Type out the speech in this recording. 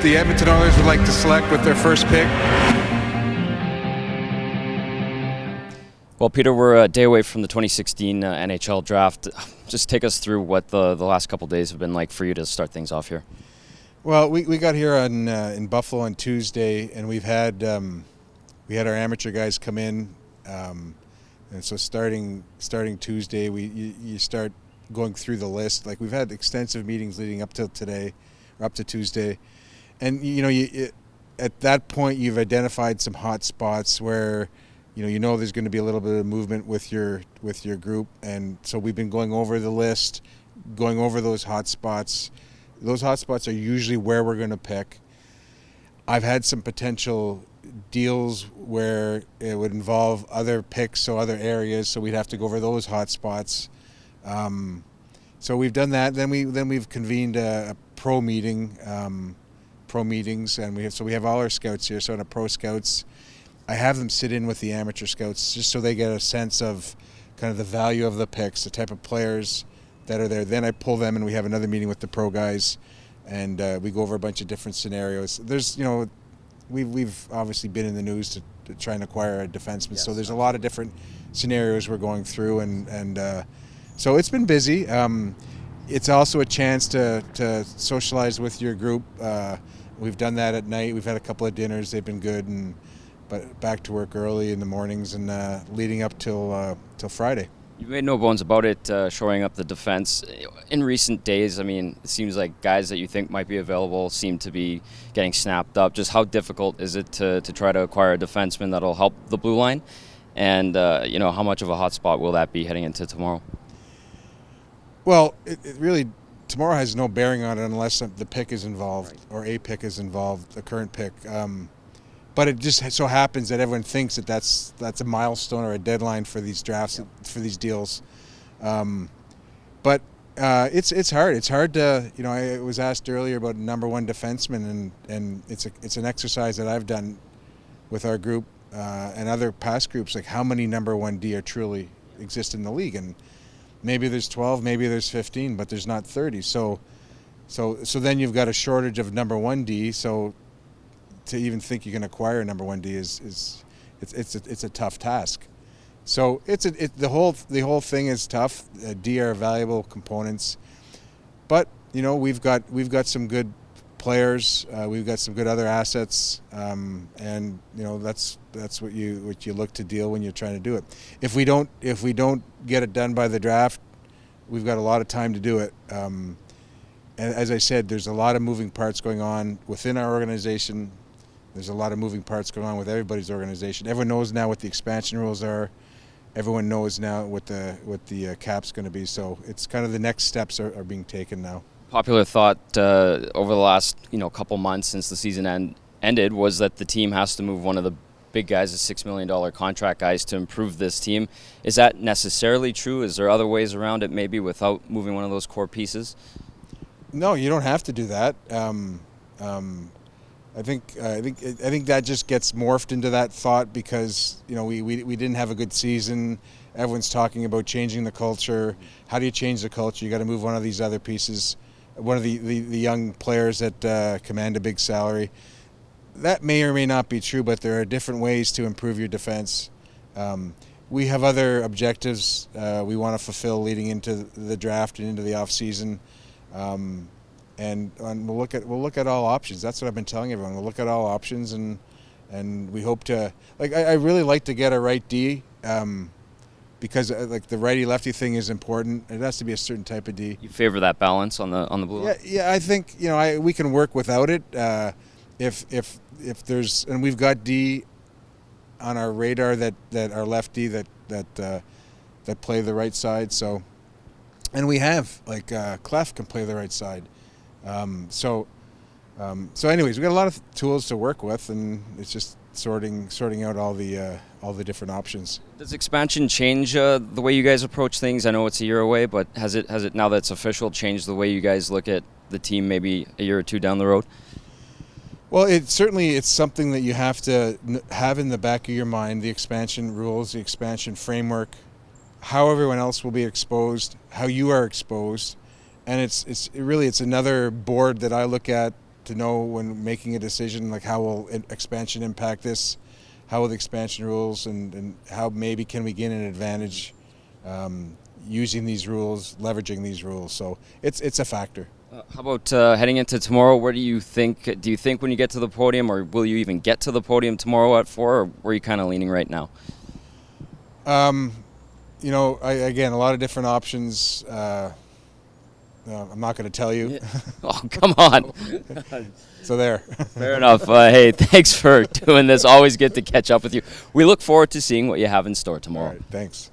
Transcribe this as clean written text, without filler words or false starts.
the Edmonton Oilers would like to select with their first pick? Well, Peter, we're a day away from the 2016 NHL Draft. Just take us through what the last couple days have been like for you to start things off here. Well, we got here in Buffalo on Tuesday, and we had our amateur guys come in, and so starting Tuesday, you start going through the list. Like, we've had extensive meetings leading up till today, or up to Tuesday, and at that point you've identified some hot spots where you know there's going to be a little bit of movement with your group, and so we've been going over the list, going over those hot spots. Those hot spots are usually where we're going to pick. I've had some potential deals where it would involve other picks, so other areas, so we'd have to go over those hot spots. So we've done that. Then we've convened a pro meeting, pro meetings, and we have all our scouts here. So in a pro scouts, I have them sit in with the amateur scouts just so they get a sense of kind of the value of the picks, the type of players that are there. Then I pull them and we have another meeting with the pro guys, and we go over a bunch of different scenarios. There's, we've obviously been in the news to try and acquire a defenseman, yes. So there's a lot of different scenarios we're going through, and so it's been busy. It's also a chance to socialize with your group. We've done that at night. We've had a couple of dinners. They've been good, but back to work early in the mornings and leading up till Friday. You've made no bones about it, shoring up the defense. In recent days, I mean, it seems like guys that you think might be available seem to be getting snapped up. Just how difficult is it to try to acquire a defenseman that'll help the blue line? And, how much of a hot spot will that be heading into tomorrow? Well, it really, tomorrow has no bearing on it unless the pick is involved, right, or a pick is involved, the current pick. But it just so happens that everyone thinks that that's a milestone or a deadline for these drafts, for these deals. But it's hard. It's hard to, I was asked earlier about number one defenseman, and it's an exercise that I've done with our group and other past groups, like how many number one D are truly exist in the league, and maybe there's 12, maybe there's 15, but there's not 30. So then you've got a shortage of number one D. So to even think you can acquire a number one D is a tough task. So the whole thing is tough. D are valuable components, but we've got some good players. We've got some good other assets, and that's what you look to deal when you're trying to do it. If we don't get it done by the draft, we've got a lot of time to do it. And as I said, there's a lot of moving parts going on within our organization. There's a lot of moving parts going on with everybody's organization. Everyone knows now what the expansion rules are. Everyone knows now what the cap's going to be. So it's kind of the next steps are being taken now. Popular thought over the last couple months since the season ended was that the team has to move one of the big guys, the $6 million contract guys, to improve this team. Is that necessarily true? Is there other ways around it, maybe without moving one of those core pieces? No, you don't have to do that. I think that just gets morphed into that thought because we didn't have a good season. Everyone's talking about changing the culture. How do you change the culture? You got to move one of these other pieces, one of the young players that command a big salary. That may or may not be true, but there are different ways to improve your defense. We have other objectives we want to fulfill leading into the draft and into the off season. And we'll look at all options. That's what I've been telling everyone. We'll look at all options, and we hope to. I really like to get a right D, because the righty lefty thing is important. It has to be a certain type of D. You favor that balance on the blue line? Yeah. I think we can work without it. If there's, and we've got D on our radar that are lefty that play the right side. So, and we have Clef can play the right side. So anyways, we got a lot of tools to work with, and it's just sorting out all the different options. Does expansion change the way you guys approach things? I know it's a year away, but has it now that it's official changed the way you guys look at the team maybe a year or two down the road? Well, it's something that you have to have in the back of your mind, the expansion rules, the expansion framework, how everyone else will be exposed, how you are exposed. And it's another board that I look at to know when making a decision, like how will expansion impact this, how will the expansion rules, and how maybe can we gain an advantage using these rules, leveraging these rules. So it's a factor. How about heading into tomorrow? Where do you think when you get to the podium, or will you even get to the podium tomorrow at 4, or where are you kind of leaning right now? You know, again, a lot of different options. I'm not going to tell you. Oh, come on. So there. Fair enough. Hey, thanks for doing this. Always good to catch up with you. We look forward to seeing what you have in store tomorrow. All right, thanks.